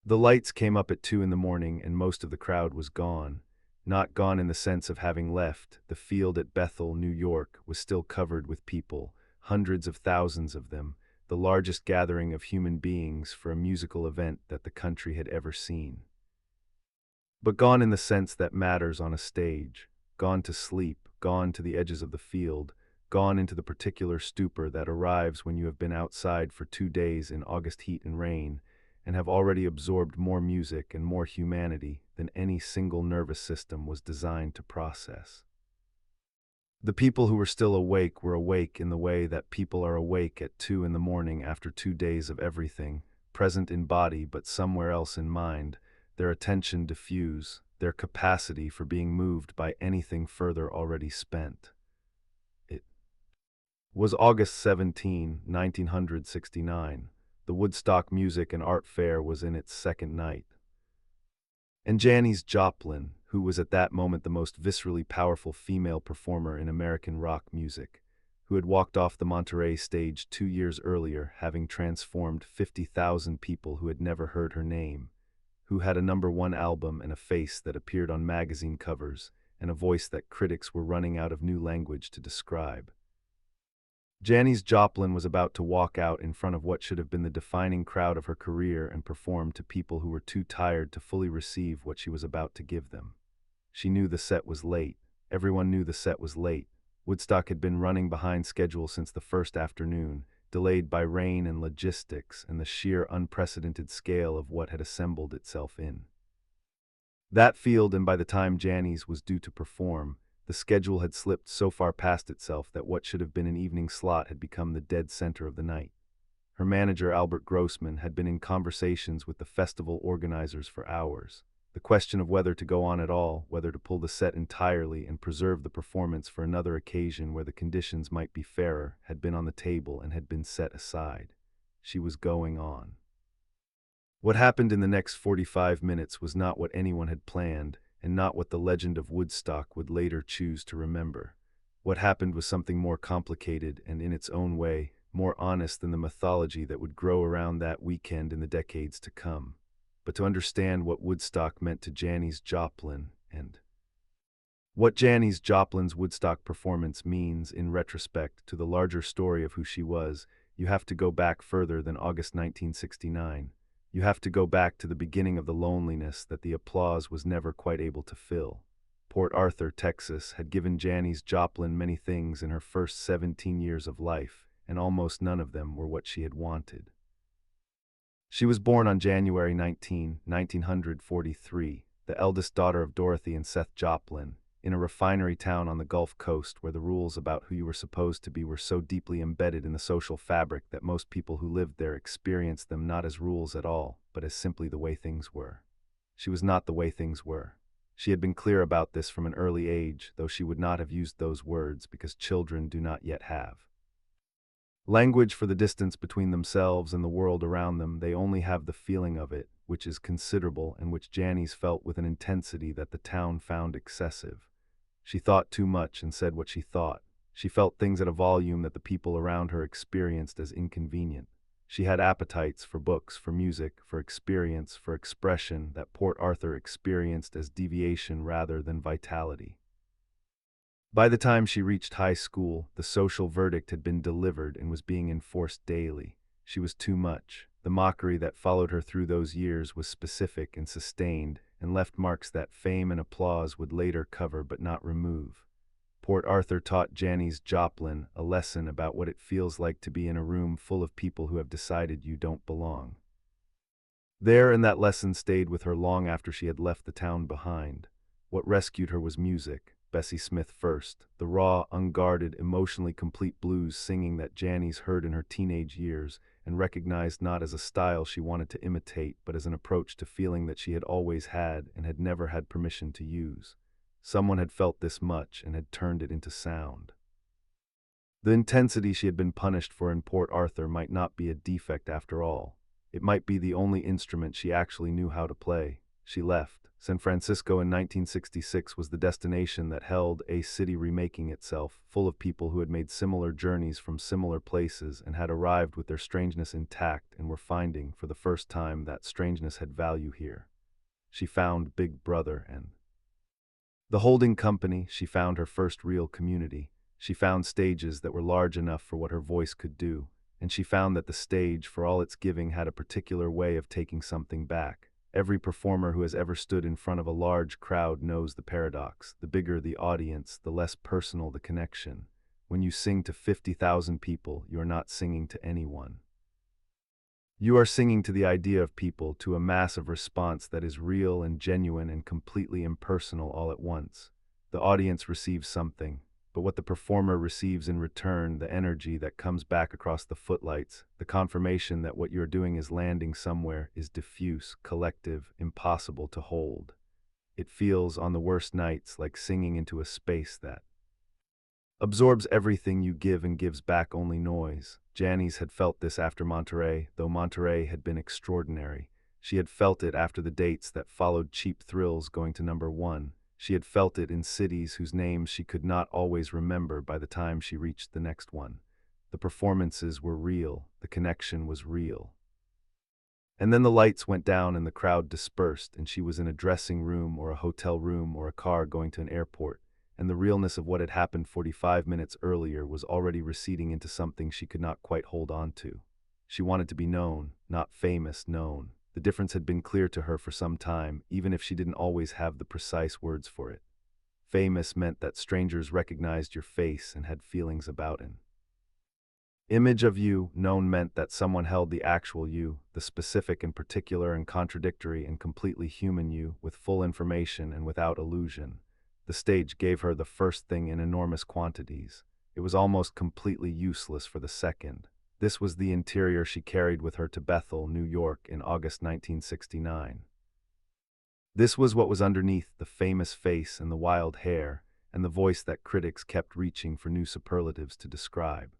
The lights came up at 2 in the morning and most of the crowd was gone. Not gone in the sense of having left. The field at Bethel, New York, was still covered with people, hundreds of thousands of them, the largest gathering of human beings for a musical event that the country had ever seen. But gone in the sense that matters on a stage, gone to sleep, gone to the edges of the field, gone into the particular stupor that arrives when you have been outside for 2 days in August heat and rain, and have already absorbed more music and more humanity than any single nervous system was designed to process. The people who were awake in the way that people are awake at 2 in the morning after 2 days of everything, present in body but somewhere else in mind, their attention diffuse, their capacity for being moved by anything further already spent. It was August 17, 1969. The Woodstock Music and Art Fair was in its second night. And Janis Joplin, who was at that moment the most viscerally powerful female performer in American rock music, who had walked off the Monterey stage 2 years earlier, having transformed 50,000 people who had never heard her name, who had a #1 album and a face that appeared on magazine covers, and a voice that critics were running out of new language to describe. Janis Joplin was about to walk out in front of what should have been the defining crowd of her career and perform to people who were too tired to fully receive what she was about to give them. She knew the set was late. Everyone knew the set was late. Woodstock had been running behind schedule since the first afternoon, delayed by rain and logistics and the sheer unprecedented scale of what had assembled itself in that field, and by the time Janis was due to perform, the schedule had slipped so far past itself that what should have been an evening slot had become the dead center of the night. Her manager, Albert Grossman, had been in conversations with the festival organizers for hours. The question of whether to go on at all, whether to pull the set entirely and preserve the performance for another occasion where the conditions might be fairer, had been on the table and had been set aside. She was going on. What happened in the next 45 minutes was not what anyone had planned, and not what the legend of Woodstock would later choose to remember. What happened was something more complicated and, in its own way, more honest than the mythology that would grow around that weekend in the decades to come. But to understand what Woodstock meant to Janis Joplin, and what Janis Joplin's Woodstock performance means in retrospect to the larger story of who she was, you have to go back further than August 1969. You have to go back to the beginning of the loneliness that the applause was never quite able to fill. Port Arthur, Texas, had given Janis Joplin many things in her first 17 years of life, and almost none of them were what she had wanted. She was born on January 19, 1943, the eldest daughter of Dorothy and Seth Joplin, in a refinery town on the Gulf Coast where the rules about who you were supposed to be were so deeply embedded in the social fabric that most people who lived there experienced them not as rules at all, but as simply the way things were. She was not the way things were. She had been clear about this from an early age, though she would not have used those words because children do not yet have language for the distance between themselves and the world around them. They only have the feeling of it, which is considerable and which Janis felt with an intensity that the town found excessive. She thought too much and said what she thought. She felt things at a volume that the people around her experienced as inconvenient. She had appetites for books, for music, for experience, for expression that Port Arthur experienced as deviation rather than vitality. By the time she reached high school, the social verdict had been delivered and was being enforced daily. She was too much. The mockery that followed her through those years was specific and sustained, and left marks that fame and applause would later cover but not remove. Port Arthur taught Janis Joplin a lesson about what it feels like to be in a room full of people who have decided you don't belong there, and that lesson stayed with her long after she had left the town behind. What rescued her was music. Bessie Smith first, the raw, unguarded, emotionally complete blues singing that Janis heard in her teenage years and recognized not as a style she wanted to imitate but as an approach to feeling that she had always had and had never had permission to use. Someone had felt this much and had turned it into sound. The intensity she had been punished for in Port Arthur might not be a defect after all. It might be the only instrument she actually knew how to play. she left. San Francisco in 1966 was the destination that held a city remaking itself, full of people who had made similar journeys from similar places and had arrived with their strangeness intact and were finding, for the first time, that strangeness had value here. She found Big Brother and the holding company. She found her first real community. She found stages that were large enough for what her voice could do, and she found that the stage, for all its giving, had a particular way of taking something back. Every performer who has ever stood in front of a large crowd knows the paradox. The bigger the audience, the less personal the connection. When you sing to 50,000 people, you are not singing to anyone. You are singing to the idea of people, to a massive response that is real and genuine and completely impersonal all at once. The audience receives something, but what the performer receives in return, the energy that comes back across the footlights, the confirmation that what you're doing is landing somewhere, is diffuse, collective, impossible to hold. It feels, on the worst nights, like singing into a space that absorbs everything you give and gives back only noise. Janis had felt this after Monterey, though Monterey had been extraordinary. She had felt it after the dates that followed Cheap Thrills going to #1. She had felt it in cities whose names she could not always remember by the time she reached the next one. The performances were real, the connection was real. And then the lights went down and the crowd dispersed, and she was in a dressing room or a hotel room or a car going to an airport, and the realness of what had happened 45 minutes earlier was already receding into something she could not quite hold on to. She wanted to be known, not famous, known. The difference had been clear to her for some time, even if she didn't always have the precise words for it. Famous meant that strangers recognized your face and had feelings about it. Image of you. Known meant that someone held the actual you, the specific and particular and contradictory and completely human you, with full information and without illusion. The stage gave her the first thing in enormous quantities. It was almost completely useless for the second. This was the interior she carried with her to Bethel, New York, in August 1969. This was what was underneath the famous face and the wild hair, and the voice that critics kept reaching for new superlatives to describe.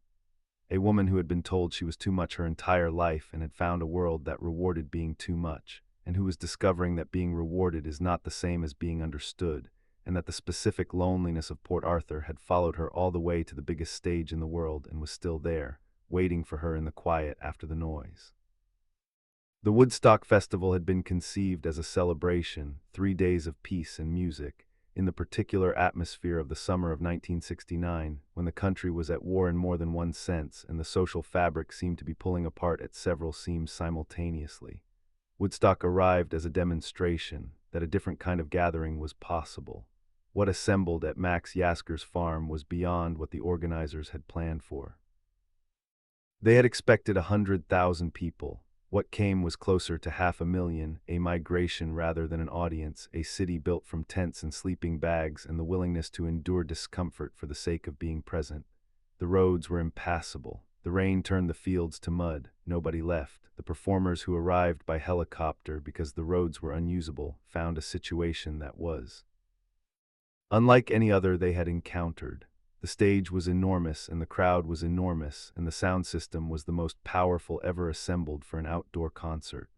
A woman who had been told she was too much her entire life and had found a world that rewarded being too much, and who was discovering that being rewarded is not the same as being understood, and that the specific loneliness of Port Arthur had followed her all the way to the biggest stage in the world and was still there, waiting for her in the quiet after the noise. The Woodstock Festival had been conceived as a celebration, 3 days of peace and music, in the particular atmosphere of the summer of 1969, when the country was at war in more than one sense and the social fabric seemed to be pulling apart at several seams simultaneously. Woodstock arrived as a demonstration that a different kind of gathering was possible. What assembled at Max Yasker's farm was beyond what the organizers had planned for. They had expected 100,000 people. What came was closer to 500,000, a migration rather than an audience, a city built from tents and sleeping bags and the willingness to endure discomfort for the sake of being present. The roads were impassable. The rain turned the fields to mud. Nobody left. The performers who arrived by helicopter because the roads were unusable found a situation that was unlike any other they had encountered. The stage was enormous and the crowd was enormous and the sound system was the most powerful ever assembled for an outdoor concert.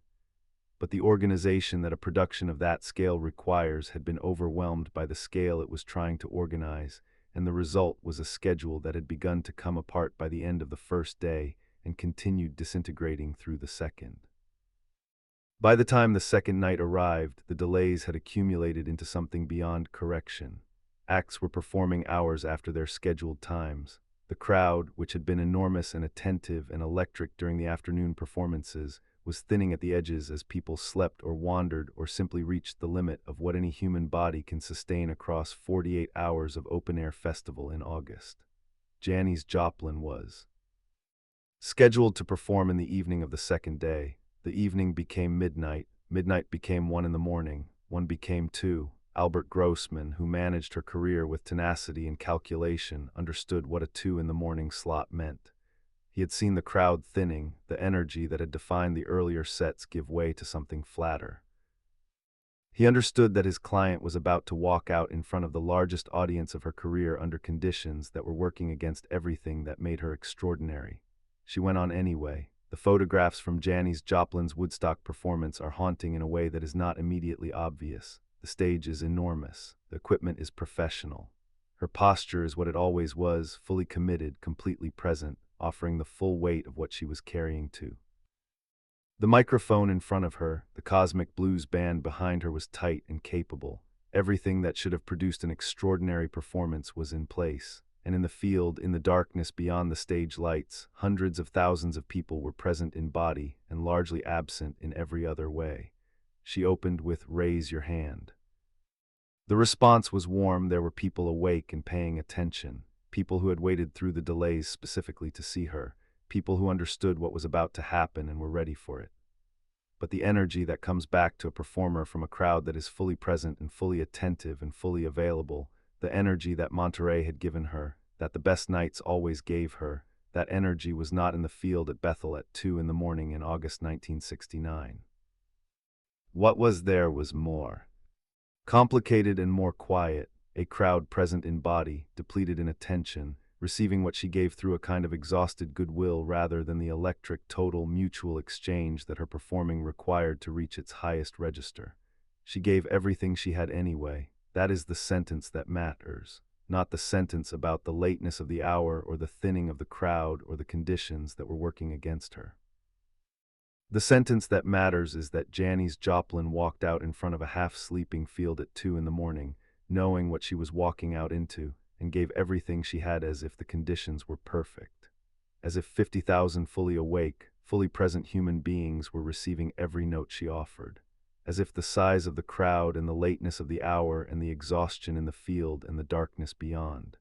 But the organization that a production of that scale requires had been overwhelmed by the scale it was trying to organize, and the result was a schedule that had begun to come apart by the end of the first day and continued disintegrating through the second. By the time the second night arrived, the delays had accumulated into something beyond correction. Acts were performing hours after their scheduled times. The crowd, which had been enormous and attentive and electric during the afternoon performances, was thinning at the edges as people slept or wandered or simply reached the limit of what any human body can sustain across 48 hours of open-air festival in August. Janis Joplin was scheduled to perform in the evening of the second day. The evening became midnight. Midnight became 1 in the morning. 1 became 2. Albert Grossman, who managed her career with tenacity and calculation, understood what a 2 in the morning slot meant. He had seen the crowd thinning, the energy that had defined the earlier sets give way to something flatter. He understood that his client was about to walk out in front of the largest audience of her career under conditions that were working against everything that made her extraordinary. She went on anyway. The photographs from Janis Joplin's Woodstock performance are haunting in a way that is not immediately obvious. The stage is enormous. The equipment is professional. Her posture is what it always was, fully committed, completely present, offering the full weight of what she was carrying too. The microphone in front of her, the cosmic blues band behind her was tight and capable. Everything that should have produced an extraordinary performance was in place. And in the field, in the darkness beyond the stage lights, hundreds of thousands of people were present in body and largely absent in every other way. She opened with "Raise your hand." The response was warm. There were people awake and paying attention, people who had waited through the delays specifically to see her, people who understood what was about to happen and were ready for it. But the energy that comes back to a performer from a crowd that is fully present and fully attentive and fully available, the energy that Monterey had given her, that the best nights always gave her, that energy was not in the field at Bethel at 2 in the morning in August 1969. What was there was more complicated and more quiet, a crowd present in body, depleted in attention, receiving what she gave through a kind of exhausted goodwill rather than the electric, total, mutual exchange that her performing required to reach its highest register. She gave everything she had anyway. That is the sentence that matters, not the sentence about the lateness of the hour or the thinning of the crowd or the conditions that were working against her. The sentence that matters is that Janis Joplin walked out in front of a half-sleeping field at 2 in the morning, knowing what she was walking out into, and gave everything she had as if the conditions were perfect. As if 50,000 fully awake, fully present human beings were receiving every note she offered. As if the size of the crowd and the lateness of the hour and the exhaustion in the field and the darkness beyond.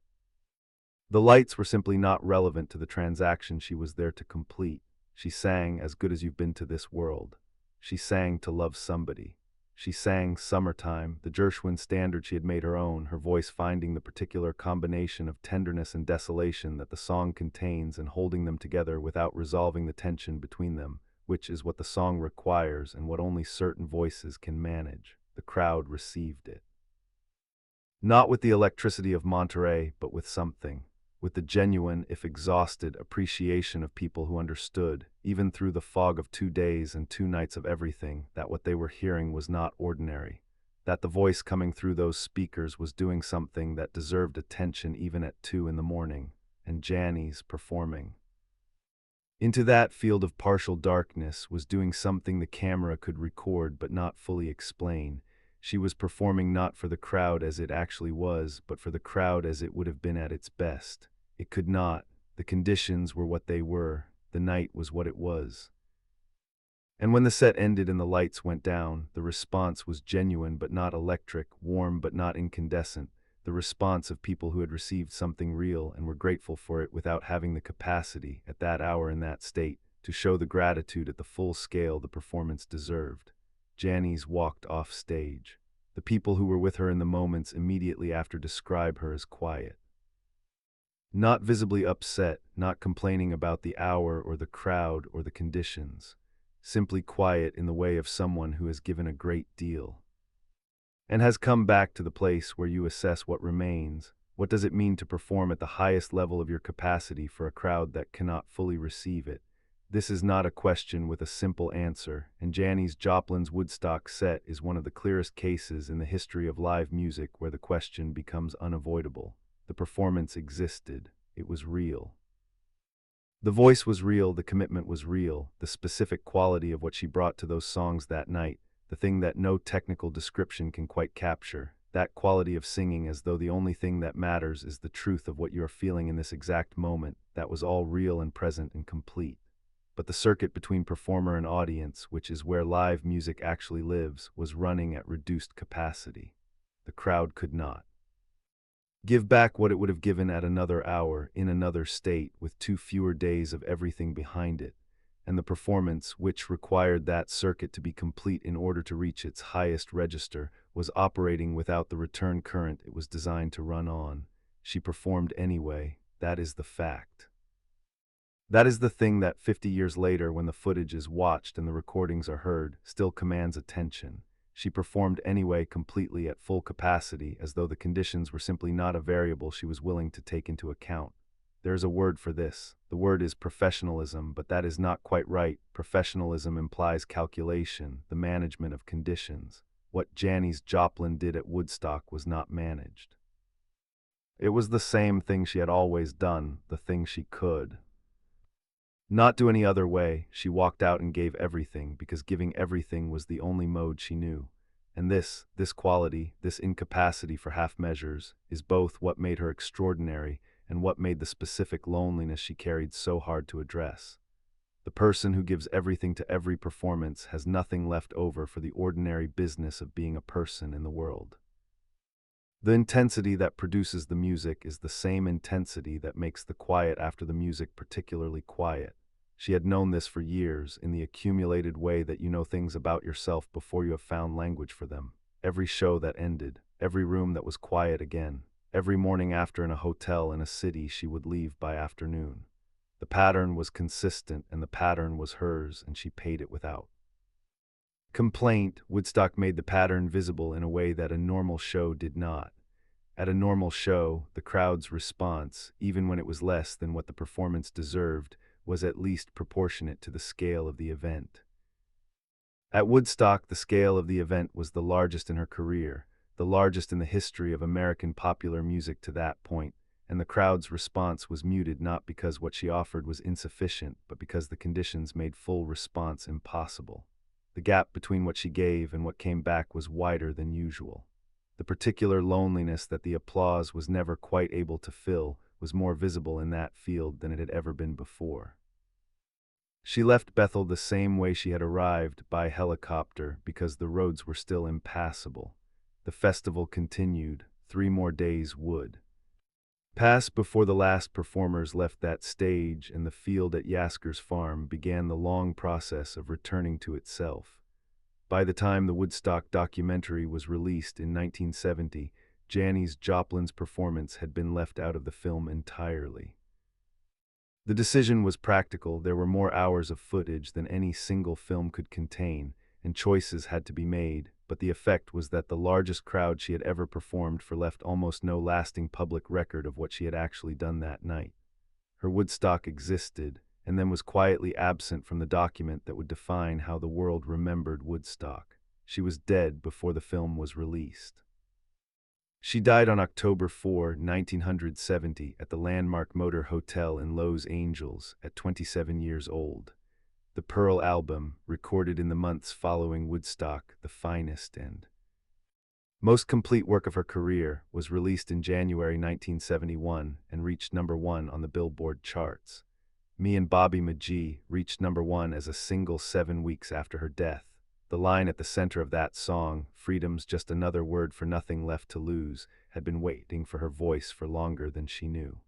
The lights were simply not relevant to the transaction she was there to complete. She sang As Good as You've Been to This World. She sang To Love Somebody. She sang Summertime, the Gershwin standard she had made her own, her voice finding the particular combination of tenderness and desolation that the song contains and holding them together without resolving the tension between them, which is what the song requires and what only certain voices can manage. The crowd received it. Not with the electricity of Monterey, but with something. With the genuine, if exhausted, appreciation of people who understood, even through the fog of 2 days and 2 nights of everything, that what they were hearing was not ordinary, that the voice coming through those speakers was doing something that deserved attention even at 2 in the morning, and Janis, performing into that field of partial darkness, was doing something the camera could record but not fully explain. She was performing not for the crowd as it actually was, but for the crowd as it would have been at its best. It could not. The conditions were what they were. The night was what it was. And when the set ended and the lights went down, the response was genuine but not electric, warm but not incandescent, the response of people who had received something real and were grateful for it without having the capacity, at that hour in that state, to show the gratitude at the full scale the performance deserved. Janis walked off stage. The people who were with her in the moments immediately after describe her as quiet. Not visibly upset, not complaining about the hour or the crowd or the conditions. Simply quiet in the way of someone who has given a great deal. And has come back to the place where you assess what remains. What does it mean to perform at the highest level of your capacity for a crowd that cannot fully receive it? This is not a question with a simple answer, and Janis Joplin's Woodstock set is one of the clearest cases in the history of live music where the question becomes unavoidable. The performance existed. It was real. The voice was real, the commitment was real, the specific quality of what she brought to those songs that night, the thing that no technical description can quite capture, that quality of singing as though the only thing that matters is the truth of what you are feeling in this exact moment, that was all real and present and complete. But the circuit between performer and audience, which is where live music actually lives, was running at reduced capacity. The crowd could not give back what it would have given at another hour, in another state, with 2 fewer days of everything behind it, and the performance, which required that circuit to be complete in order to reach its highest register, was operating without the return current it was designed to run on. She performed anyway. That is the fact. That is the thing that 50 years later, when the footage is watched and the recordings are heard, still commands attention. She performed anyway, completely at full capacity, as though the conditions were simply not a variable she was willing to take into account. There is a word for this. The word is professionalism, but that is not quite right. Professionalism implies calculation, the management of conditions. What Janis Joplin did at Woodstock was not managed. It was the same thing she had always done, the thing she could not do any other way. She walked out and gave everything, because giving everything was the only mode she knew. And this quality, this incapacity for half measures, is both what made her extraordinary and what made the specific loneliness she carried so hard to address. The person who gives everything to every performance has nothing left over for the ordinary business of being a person in the world. The intensity that produces the music is the same intensity that makes the quiet after the music particularly quiet. She had known this for years, in the accumulated way that you know things about yourself before you have found language for them. Every show that ended, every room that was quiet again, every morning after in a hotel in a city she would leave by afternoon. The pattern was consistent, and the pattern was hers, and she paid it without complaint. Woodstock made the pattern visible in a way that a normal show did not. At a normal show, the crowd's response, even when it was less than what the performance deserved, was at least proportionate to the scale of the event. At Woodstock, the scale of the event was the largest in her career, the largest in the history of American popular music to that point, and the crowd's response was muted not because what she offered was insufficient, but because the conditions made full response impossible. The gap between what she gave and what came back was wider than usual. The particular loneliness that the applause was never quite able to fill was more visible in that field than it had ever been before. She left Bethel the same way she had arrived, by helicopter, because the roads were still impassable. The festival continued. 3 more days would pass before the last performers left that stage, and the field at Yasker's farm began the long process of returning to itself. By the time the Woodstock documentary was released in 1970, Janis Joplin's performance had been left out of the film entirely. The decision was practical. There were more hours of footage than any single film could contain, and choices had to be made, but the effect was that the largest crowd she had ever performed for left almost no lasting public record of what she had actually done that night. Her Woodstock existed, and then was quietly absent from the document that would define how the world remembered Woodstock. She was dead before the film was released. She died on October 4, 1970, at the Landmark Motor Hotel in Los Angeles, at 27 years old. The Pearl album, recorded in the months following Woodstock, the finest and most complete work of her career, was released in January 1971 and reached #1 on the Billboard charts. Me and Bobby McGee reached #1 as a single 7 weeks after her death. The line at the center of that song, "Freedom's just another word for nothing left to lose," had been waiting for her voice for longer than she knew.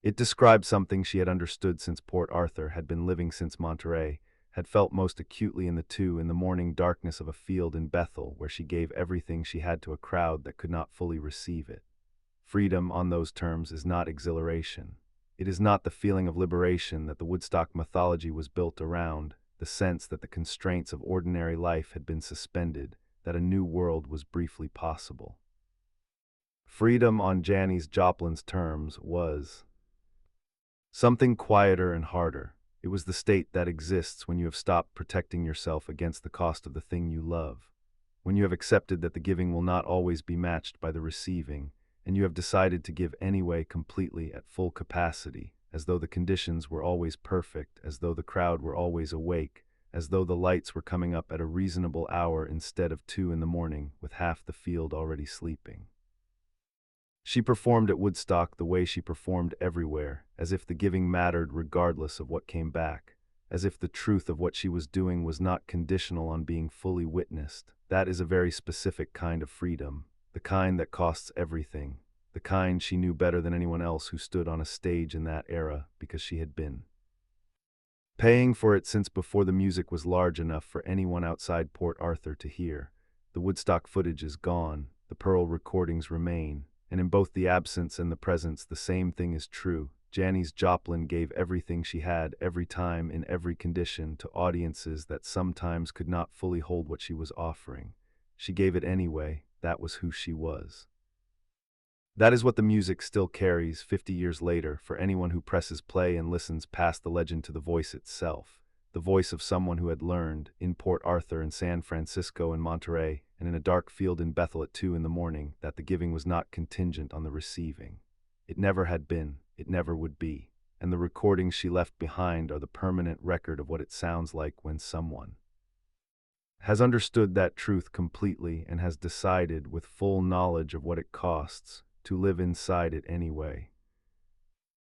It described something she had understood since Port Arthur, had been living since Monterey, had felt most acutely in the morning darkness of a field in Bethel, where she gave everything she had to a crowd that could not fully receive it. Freedom on those terms is not exhilaration. It is not the feeling of liberation that the Woodstock mythology was built around, the sense that the constraints of ordinary life had been suspended, that a new world was briefly possible. Freedom on Janis Joplin's terms was something quieter and harder. It was the state that exists when you have stopped protecting yourself against the cost of the thing you love, when you have accepted that the giving will not always be matched by the receiving, and you have decided to give anyway, completely, at full capacity, as though the conditions were always perfect, as though the crowd were always awake, as though the lights were coming up at a reasonable hour instead of 2 in the morning, with half the field already sleeping. She performed at Woodstock the way she performed everywhere, as if the giving mattered regardless of what came back, as if the truth of what she was doing was not conditional on being fully witnessed. That is a very specific kind of freedom, the kind that costs everything, the kind she knew better than anyone else who stood on a stage in that era, because she had been paying for it since before the music was large enough for anyone outside Port Arthur to hear. The Woodstock footage is gone, the Pearl recordings remain, and in both the absence and the presence the same thing is true. Janis Joplin gave everything she had, every time, in every condition, to audiences that sometimes could not fully hold what she was offering. She gave it anyway. That was who she was. That is what the music still carries 50 years later for anyone who presses play and listens past the legend to the voice itself. The voice of someone who had learned, in Port Arthur and San Francisco and Monterey, and in a dark field in Bethel at 2 in the morning, that the giving was not contingent on the receiving. It never had been, it never would be, and the recordings she left behind are the permanent record of what it sounds like when someone has understood that truth completely and has decided, with full knowledge of what it costs, to live inside it anyway.